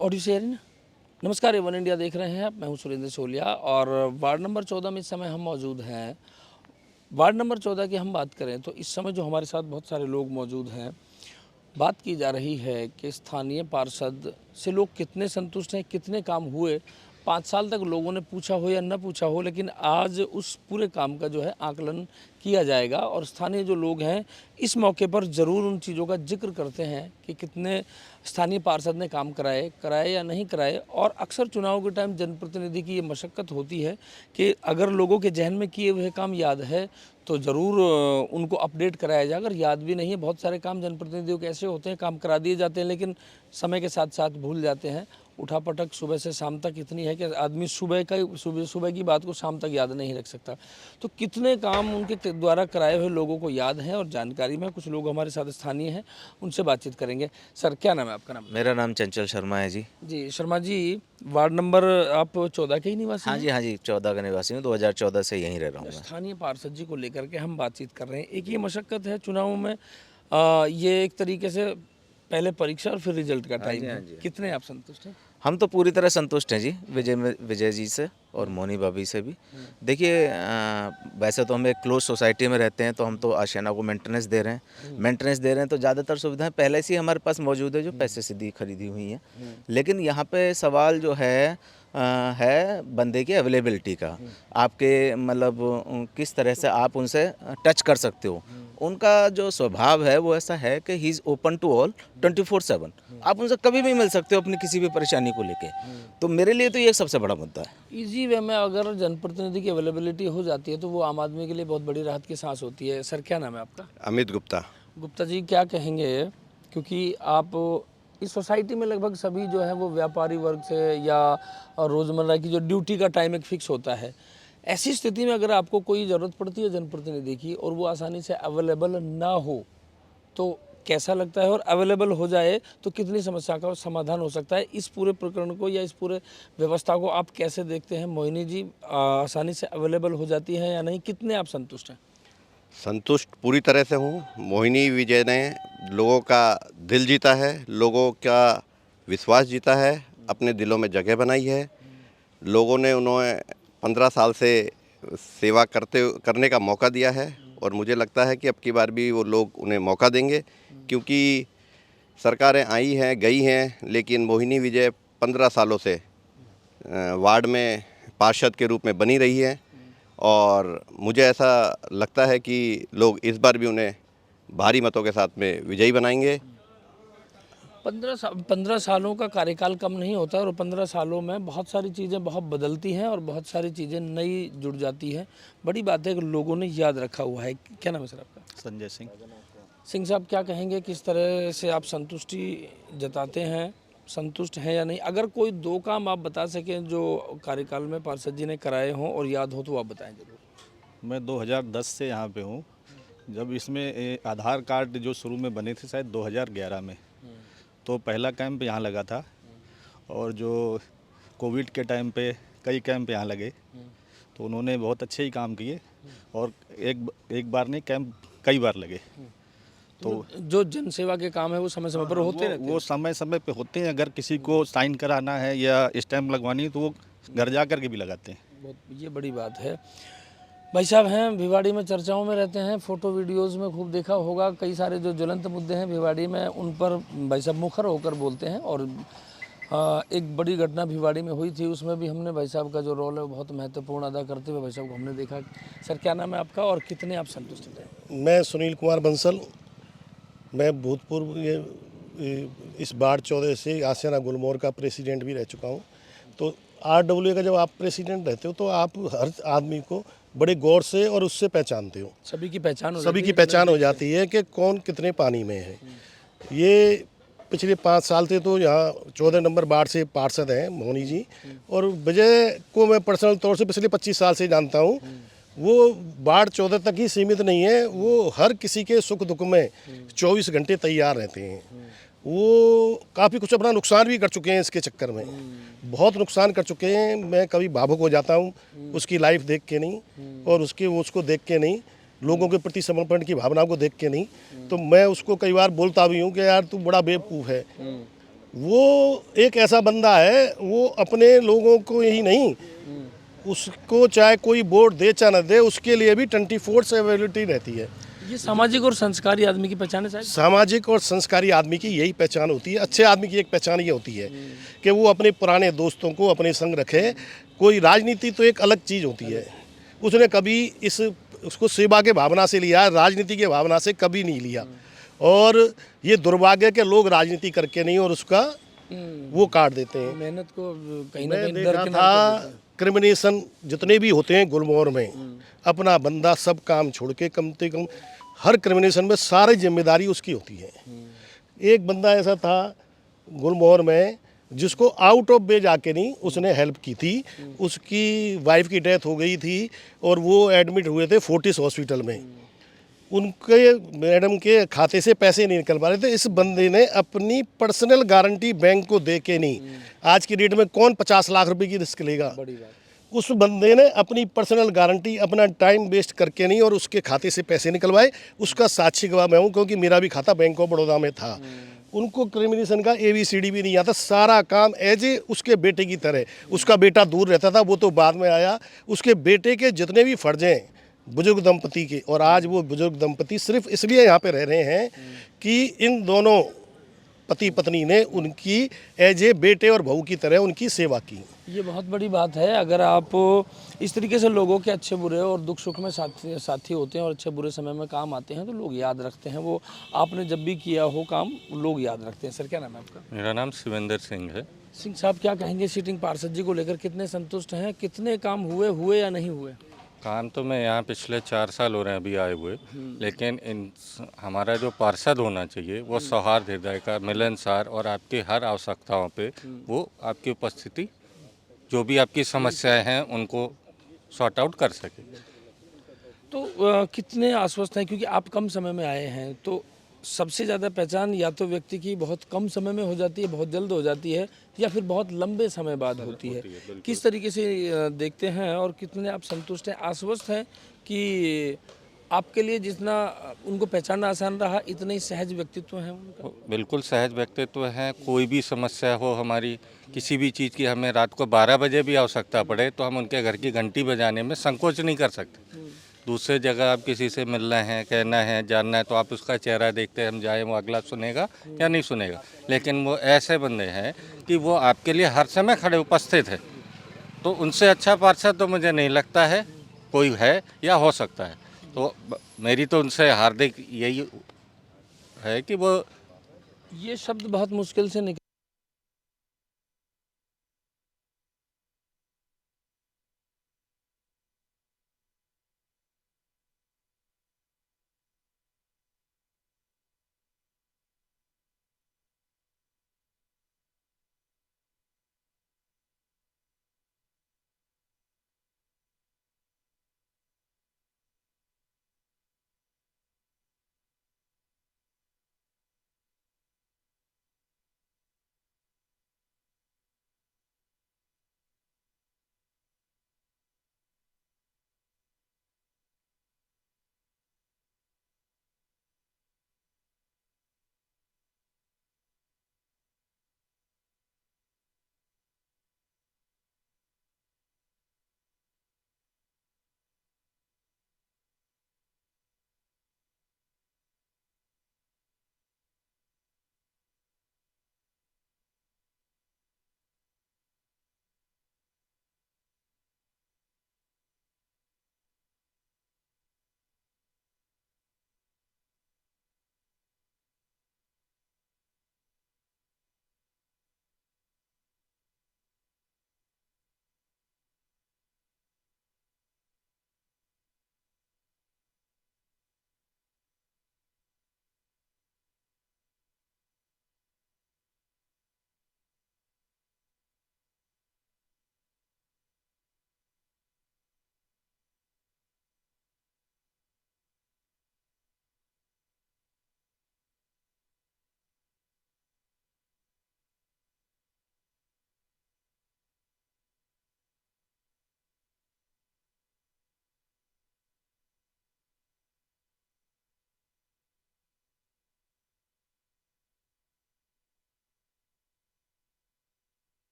Audio share है ना। नमस्कार, ये वन इंडिया देख रहे हैं आप। मैं हूं सुरेंद्र सोलिया और वार्ड नंबर 14 में इस समय हम मौजूद हैं। वार्ड नंबर 14 की हम बात करें तो इस समय जो हमारे साथ बहुत सारे लोग मौजूद हैं, बात की जा रही है कि स्थानीय पार्षद से लोग कितने संतुष्ट हैं, कितने काम हुए। 5 साल तक लोगों ने पूछा हो या न पूछा हो, लेकिन आज उस पूरे काम का जो है आकलन किया जाएगा और स्थानीय जो लोग हैं इस मौके पर ज़रूर उन चीज़ों का जिक्र करते हैं कि कितने स्थानीय पार्षद ने काम कराए या नहीं कराए। और अक्सर चुनाव के टाइम जनप्रतिनिधि की ये मशक्क़त होती है कि अगर लोगों के जहन में किए हुए काम याद है तो ज़रूर उनको अपडेट कराया जाए। अगर याद भी नहीं है, बहुत सारे काम जनप्रतिनिधियों के ऐसे होते हैं, काम करा दिए जाते हैं लेकिन समय के साथ साथ भूल जाते हैं। उठापटक सुबह से शाम तक इतनी है कि आदमी सुबह की बात को शाम तक याद नहीं रख सकता। तो कितने काम उनके द्वारा कराए हुए लोगों को याद हैं और जानकारी में कुछ लोग हमारे साथ स्थानीय हैं, उनसे बातचीत करेंगे। सर, क्या नाम है आपका? नाम? मेरा नाम चंचल शर्मा है जी। जी शर्मा जी, वार्ड नंबर आप 14 के ही निवासी हैं? हाँ जी 14 का निवासी हूँ। 2014 से यहीं रह रहा हूँ मैं। स्थानीय पार्षद जी को लेकर के हम बातचीत कर रहे हैं। एक ये मशक्क़त है चुनाव में, ये एक तरीके से पहले परीक्षा और फिर रिजल्ट का टाइम है। कितने आप संतुष्ट हैं? हम तो पूरी तरह संतुष्ट हैं जी, विजय जी से और मोनी भाभी से भी। देखिए वैसे तो हम एक क्लोज सोसाइटी में रहते हैं, तो हम तो आशियाना को मेंटेनेंस दे रहे हैं, तो ज़्यादातर सुविधाएं पहले से ही हमारे पास मौजूद है जो पैसे से दी खरीदी हुई हैं। लेकिन यहाँ पे सवाल जो है बंदे की अवेलेबिलिटी का। आपके मतलब किस तरह से आप उनसे टच कर सकते हो। उनका जो स्वभाव है वो ऐसा है कि he is open to all 24/7। आप उनसे कभी भी मिल सकते हो अपनी किसी भी परेशानी को लेके। तो मेरे लिए तो ये सबसे बड़ा मुद्दा है। इजी वे में अगर जनप्रतिनिधि की अवेलेबिलिटी हो जाती है तो वो आम आदमी के लिए बहुत बड़ी राहत की सांस होती है। सर, क्या नाम है आपका? अमित गुप्ता। गुप्ता जी, क्या कहेंगे, क्योंकि आप इस सोसाइटी में लगभग सभी जो है वो व्यापारी वर्ग से या रोज़मर्रा की जो ड्यूटी का टाइम एक फिक्स होता है, ऐसी स्थिति में अगर आपको कोई ज़रूरत पड़ती है जनप्रतिनिधि की और वो आसानी से अवेलेबल ना हो तो कैसा लगता है, और अवेलेबल हो जाए तो कितनी समस्या का समाधान हो सकता है? इस पूरे प्रकरण को या इस पूरे व्यवस्था को आप कैसे देखते हैं? मोहिनी जी, आसानी से अवेलेबल हो जाती है या नहीं? कितने आप संतुष्ट हैं? संतुष्ट पूरी तरह से हूँ। मोहिनी विजय ने लोगों का दिल जीता है, लोगों का विश्वास जीता है, अपने दिलों में जगह बनाई है। लोगों ने उन्हें 15 साल से सेवा करने का मौका दिया है और मुझे लगता है कि अब की बार भी वो लोग उन्हें मौका देंगे, क्योंकि सरकारें आई हैं गई हैं, लेकिन मोहिनी विजय 15 सालों से वार्ड में पार्षद के रूप में बनी रही है और मुझे ऐसा लगता है कि लोग इस बार भी उन्हें भारी मतों के साथ में विजयी बनाएंगे। 15 सालों का कार्यकाल कम नहीं होता और 15 सालों में बहुत सारी चीज़ें बहुत बदलती हैं और बहुत सारी चीज़ें नई जुड़ जाती हैं। बड़ी बात है कि लोगों ने याद रखा हुआ है। क्या नाम है सर आपका? संजय सिंह। सिंह साहब, क्या कहेंगे, किस तरह से आप संतुष्टि जताते हैं, संतुष्ट हैं या नहीं? अगर कोई 2 काम आप बता सकें जो कार्यकाल में पार्षद जी ने कराए हों और याद हो तो आप बताएं जरूर। मैं 2010 से यहाँ पे हूँ। जब इसमें आधार कार्ड जो शुरू में बने थे शायद 2011 में, तो पहला कैंप यहाँ लगा था और जो कोविड के टाइम पे कई कैंप यहाँ लगे, तो उन्होंने बहुत अच्छे ही काम किए और एक बार नहीं, कैंप कई बार लगे। तो जो जन सेवा के काम है वो समय समय पर होते रहते हैं। वो समय समय पे होते हैं। अगर किसी को साइन कराना है या स्टैम्प लगवानी है तो वो घर जा कर के भी लगाते हैं। बहुत ये बड़ी बात है। भाई साहब हैं, भिवाड़ी में चर्चाओं में रहते हैं, फ़ोटो वीडियोस में खूब देखा होगा। कई सारे जो ज्वलंत मुद्दे हैं भिवाड़ी में उन पर भाई साहब मुखर होकर बोलते हैं और एक बड़ी घटना भिवाड़ी में हुई थी, उसमें भी हमने भाई साहब का जो रोल है वो बहुत महत्वपूर्ण अदा करते हुए भाई साहब को हमने देखा। सर, क्या नाम है आपका और कितने आप संतुष्ट हैं? मैं सुनील कुमार बंसल। मैं भूतपूर्व इस वार्ड 14 से आशियाना गुलमोहर का प्रेसिडेंट भी रह चुका हूँ। तो RWA का जब आप प्रेसिडेंट रहते हो तो आप हर आदमी को बड़े गौर से और उससे पहचानते हो। सभी की पहचान हो जाती है कि कौन कितने पानी में है। ये पिछले 5 साल से तो यहाँ 14 नंबर वार्ड से पार्षद हैं मोहनी जी, और विजय को मैं पर्सनल तौर से पिछले 25 साल से जानता हूँ। वो वार्ड 14 तक ही सीमित नहीं है, वो हर किसी के सुख दुख में 24 घंटे तैयार रहते हैं। वो काफ़ी कुछ अपना नुकसान भी कर चुके हैं, इसके चक्कर में बहुत नुकसान कर चुके हैं। मैं कभी भावुक हो जाता हूँ उसकी लाइफ देख के नहीं और उसको देख के नहीं, लोगों के प्रति समर्पण की भावनाओं को देख के नहीं। तो मैं उसको कई बार बोलता भी हूँ कि यार तू बड़ा बेवकूफ़ है, वो एक ऐसा बंदा है, वो अपने लोगों को ही नहीं, उसको चाहे कोई वोट दे चाहे न दे, उसके लिए भी 24 अवेलेबिलिटी रहती है। ये सामाजिक और संस्कारी आदमी की पहचान है शायद। सामाजिक और संस्कारी आदमी की यही पहचान होती है। अच्छे आदमी की एक पहचान ये होती है कि वो अपने पुराने दोस्तों को अपने संग रखे। कोई राजनीति तो एक अलग चीज़ होती है, उसने कभी उसको सेवा के भावना से लिया, राजनीति के भावना से कभी नहीं लिया। और ये दुर्भाग्य के लोग राजनीति करके नहीं और उसका वो काट देते हैं। मेहनत को कहीं ना मैं कहीं देखा दरकिनार कर था देते हैं। क्रिमिनेशन जितने भी होते हैं गुलमोहर में, अपना बंदा सब काम छोड़ के कम से कम हर क्रिमिनेशन में सारी जिम्मेदारी उसकी होती है। एक बंदा ऐसा था गुलमोहर में जिसको आउट ऑफ वे जाके नहीं उसने हेल्प की थी। उसकी वाइफ की डेथ हो गई थी और वो एडमिट हुए थे फोर्टिस हॉस्पिटल में। उनके मैडम के खाते से पैसे नहीं निकल पा रहे थे। इस बंदे ने अपनी पर्सनल गारंटी बैंक को दे के नहीं, आज की डेट में कौन 50 लाख रुपए की रिस्क लेगा। बड़ी बात। उस बंदे ने अपनी पर्सनल गारंटी, अपना टाइम वेस्ट करके नहीं और उसके खाते से पैसे निकलवाए। उसका साक्षी गवाह मैं हूँ, क्योंकि मेरा भी खाता बैंक ऑफ बड़ौदा में था। उनको क्रिमिनेशन का ABCD भी नहीं आता, सारा काम एज ए उसके बेटे की तरह। उसका बेटा दूर रहता था, वो तो बाद में आया। उसके बेटे के जितने भी फर्ज हैं बुजुर्ग दंपति के, और आज वो बुजुर्ग दंपति सिर्फ इसलिए यहाँ पे रह रहे हैं कि इन दोनों पति पत्नी ने उनकी एज ए बेटे और बहू की तरह उनकी सेवा की। ये बहुत बड़ी बात है। अगर आप इस तरीके से लोगों के अच्छे बुरे और दुख सुख में साथी होते हैं और अच्छे बुरे समय में काम आते हैं तो लोग याद रखते हैं। वो आपने जब भी किया हो काम लोग याद रखते हैं। सर क्या नाम है आपका? मेरा नाम शिवेंद्र सिंह है। सिंह साहब क्या कहेंगे सिटिंग पार्षद जी को लेकर, कितने संतुष्ट हैं? कितने काम हुए या नहीं हुए? काम तो मैं यहाँ पिछले 4 साल हो रहे हैं अभी आए हुए, लेकिन हमारा जो पार्षद होना चाहिए वो सौहार्द हृदय का, मिलनसार और आपकी हर आवश्यकताओं पे वो आपकी उपस्थिति, जो भी आपकी समस्याएं हैं उनको सॉर्ट आउट कर सके। तो कितने आश्वस्त हैं? क्योंकि आप कम समय में आए हैं, तो सबसे ज़्यादा पहचान या तो व्यक्ति की बहुत कम समय में हो जाती है, बहुत जल्द हो जाती है, या फिर बहुत लंबे समय बाद होती है। किस तरीके से देखते हैं और कितने आप संतुष्ट हैं, आश्वस्त हैं कि आपके लिए जितना उनको पहचानना आसान रहा, इतने ही सहज व्यक्तित्व हैं उनका? बिल्कुल सहज व्यक्तित्व हैं। कोई भी समस्या हो हमारी, किसी भी चीज़ की, हमें रात को 12 बजे भी आवश्यकता पड़े तो हम उनके घर की घंटी बजाने में संकोच नहीं कर सकते। दूसरे जगह आप किसी से मिलना है, कहना है, जानना है तो आप उसका चेहरा देखते हैं, हम जाए वो अगला सुनेगा या नहीं सुनेगा। लेकिन वो ऐसे बंदे हैं कि वो आपके लिए हर समय खड़े उपस्थित है। तो उनसे अच्छा पार्षद तो मुझे नहीं लगता है कोई है या हो सकता है। तो मेरी तो उनसे हार्दिक यही है कि वो, ये शब्द बहुत मुश्किल से निकल